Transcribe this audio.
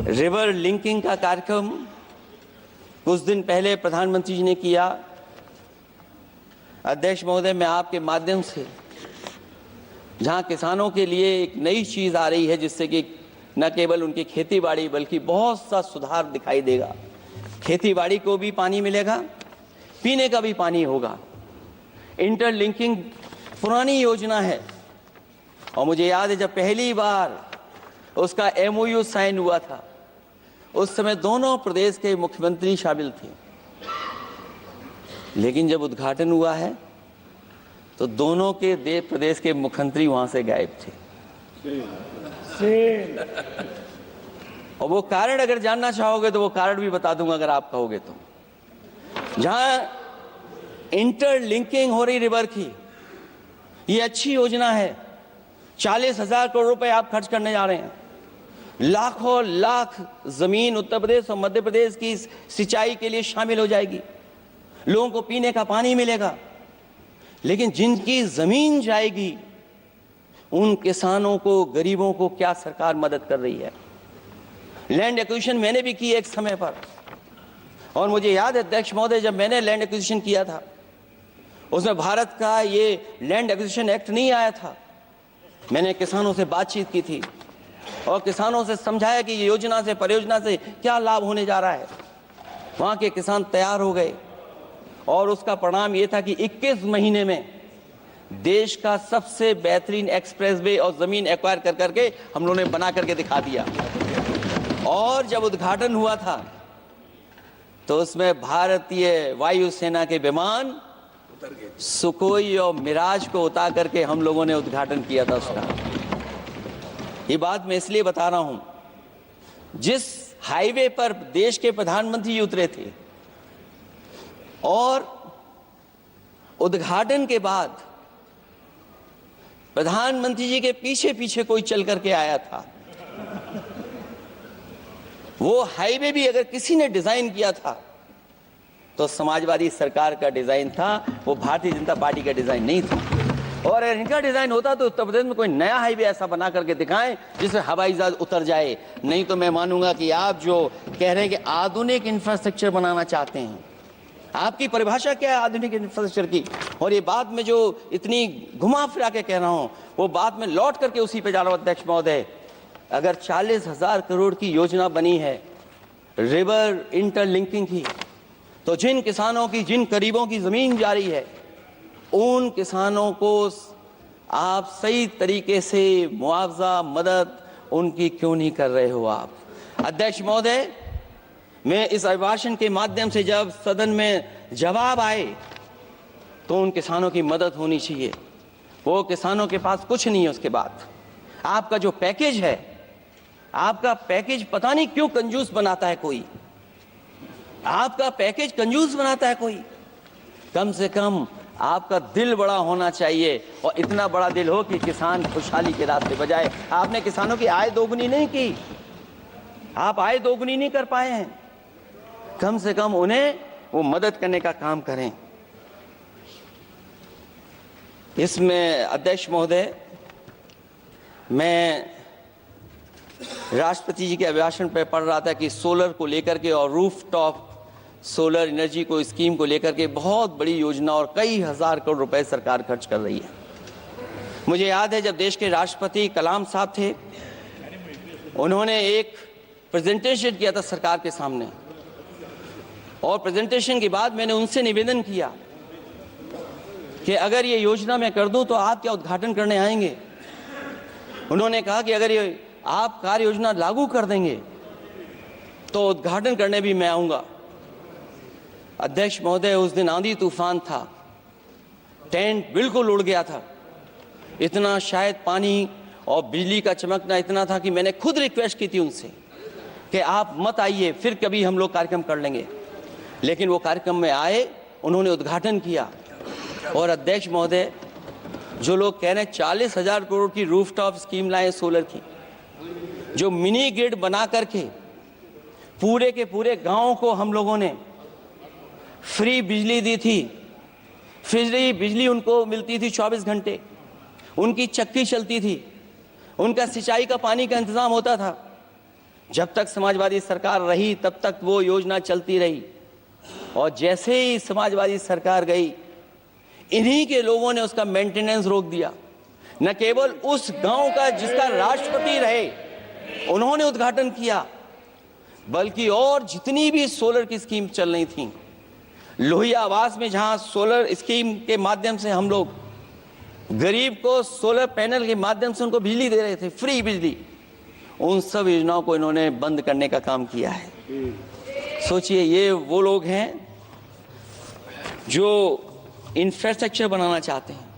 River linking का कार्यक्रम कुछ दिन पहले प्रधानमंत्री जी ने किया। अध्यक्ष महोदय, मैं आपके माध्यम से जहां किसानों के लिए एक नई चीज आ रही है जिससे कि न केवल उनकी खेती बाड़ी बल्कि बहुत सा सुधार दिखाई देगा। खेती बाड़ी को भी पानी मिलेगा, पीने का भी पानी होगा। इंटरलिंकिंग पुरानी योजना है और मुझे याद है जब पहली बार उसका MOU साइन हुआ था उस समय दोनों प्रदेश के मुख्यमंत्री शामिल थे, लेकिन जब उद्घाटन हुआ है तो दोनों के प्रदेश के मुख्यमंत्री वहां से गायब थे। और वो कारण अगर जानना चाहोगे तो वो कारण भी बता दूंगा अगर आप कहोगे तो। जहां इंटरलिंकिंग हो रही रिवर की, ये अच्छी योजना है। 40,000 करोड़ रुपए आप खर्च करने जा रहे हैं। लाखों लाख जमीन उत्तर प्रदेश और मध्य प्रदेश की सिंचाई के लिए शामिल हो जाएगी। लोगों को पीने का पानी मिलेगा, लेकिन जिनकी जमीन जाएगी उन किसानों को, गरीबों को क्या सरकार मदद कर रही है? लैंड एक्विजिशन मैंने भी की एक समय पर, और मुझे याद है अध्यक्ष महोदय जब मैंने लैंड एक्विजिशन किया था उसमें भारत का ये लैंड एक्विजिशन एक्ट नहीं आया था। मैंने किसानों से बातचीत की थी और किसानों से समझाया कि ये योजना से, परियोजना से क्या लाभ होने जा रहा है। वहां के किसान तैयार हो गए और उसका परिणाम ये था कि 21 महीने में देश का सबसे बेहतरीन एक्सप्रेसवे और जमीन एक्वायर कर करके हम लोगों ने बना करके दिखा दिया। और जब उद्घाटन हुआ था तो उसमें भारतीय वायुसेना के विमान सुखोई और मिराज को उतार करके हम लोगों ने उद्घाटन किया था उसका। ये बात मैं इसलिए बता रहा हूं, जिस हाईवे पर देश के प्रधानमंत्री उतरे थे और उद्घाटन के बाद प्रधानमंत्री जी के पीछे पीछे कोई चल करके आया था, वो हाईवे भी अगर किसी ने डिजाइन किया था तो समाजवादी सरकार का डिजाइन था, वो भारतीय जनता पार्टी का डिजाइन नहीं था। और अगर इनका डिजाइन होता तो उत्तर प्रदेश में कोई नया हाईवे ऐसा बना करके दिखाएं जिससे हवाई जहाज उतर जाए। नहीं तो मैं मानूंगा कि आप जो कह रहे हैं कि आधुनिक इंफ्रास्ट्रक्चर बनाना चाहते हैं, आपकी परिभाषा क्या है आधुनिक इंफ्रास्ट्रक्चर की? और ये बात में जो इतनी घुमा फिरा के कह रहा हूं वो बात में लौट करके उसी पे जा रहा हूं। अध्यक्ष महोदय, अगर 40,000 करोड़ की योजना बनी है रिवर इंटरलिंकिंग की, तो जिन किसानों की, जिन गरीबों की जमीन जा रही है उन किसानों को आप सही तरीके से मुआवजा, मदद उनकी क्यों नहीं कर रहे हो आप? अध्यक्ष महोदय, मैं इस अभिभाषण के माध्यम से जब सदन में जवाब आए तो उन किसानों की मदद होनी चाहिए। वो किसानों के पास कुछ नहीं है। उसके बाद आपका जो पैकेज है, आपका पैकेज पता नहीं क्यों कंजूस बनाता है कोई, आपका पैकेज कंजूस बनाता है कोई। कम से कम आपका दिल बड़ा होना चाहिए और इतना बड़ा दिल हो कि किसान खुशहाली के रास्ते बजाए। आपने किसानों की आय दोगुनी नहीं की, आप आय दोगुनी नहीं कर पाए हैं। कम से कम उन्हें वो मदद करने का काम करें। इसमें अध्यक्ष महोदय, मैं राष्ट्रपति जी के अभिभाषण पर पढ़ रहा था कि सोलर को लेकर के और रूफ टॉप सोलर एनर्जी को, स्कीम को लेकर के बहुत बड़ी योजना और कई हजार करोड़ रुपए सरकार खर्च कर रही है। मुझे याद है जब देश के राष्ट्रपति कलाम साहब थे, उन्होंने एक प्रेजेंटेशन किया था सरकार के सामने, और प्रेजेंटेशन के बाद मैंने उनसे निवेदन किया कि अगर ये योजना मैं कर दूं तो आप क्या उद्घाटन करने आएंगे? उन्होंने कहा कि अगर ये आप कार्य योजना लागू कर देंगे तो उद्घाटन करने भी मैं आऊंगा। अध्यक्ष महोदय, उस दिन आंधी तूफान था, टेंट बिल्कुल उड़ गया था। इतना शायद पानी और बिजली का चमकना इतना था कि मैंने खुद रिक्वेस्ट की थी उनसे कि आप मत आइए, फिर कभी हम लोग कार्यक्रम कर लेंगे। लेकिन वो कार्यक्रम में आए, उन्होंने उद्घाटन किया। और अध्यक्ष महोदय, जो लोग कह रहे हैं 40,000 करोड़ की रूफटॉप स्कीम लाए सोलर की, जो मिनी ग्रिड बना करके पूरे के पूरे गांव को हम लोगों ने फ्री बिजली दी थी। फ्री बिजली उनको मिलती थी 24 घंटे, उनकी चक्की चलती थी, उनका सिंचाई का पानी का इंतजाम होता था। जब तक समाजवादी सरकार रही तब तक वो योजना चलती रही, और जैसे ही समाजवादी सरकार गई, इन्हीं के लोगों ने उसका मेंटेनेंस रोक दिया। न केवल उस गांव का जिसका राष्ट्रपति रहे उन्होंने उद्घाटन किया, बल्कि और जितनी भी सोलर की स्कीम चल रही थी, लोहिया आवास में जहां सोलर स्कीम के माध्यम से हम लोग गरीब को सोलर पैनल के माध्यम से उनको बिजली दे रहे थे, फ्री बिजली, उन सब योजनाओं को इन्होंने बंद करने का काम किया है। सोचिए, ये वो लोग हैं जो इंफ्रास्ट्रक्चर बनाना चाहते हैं,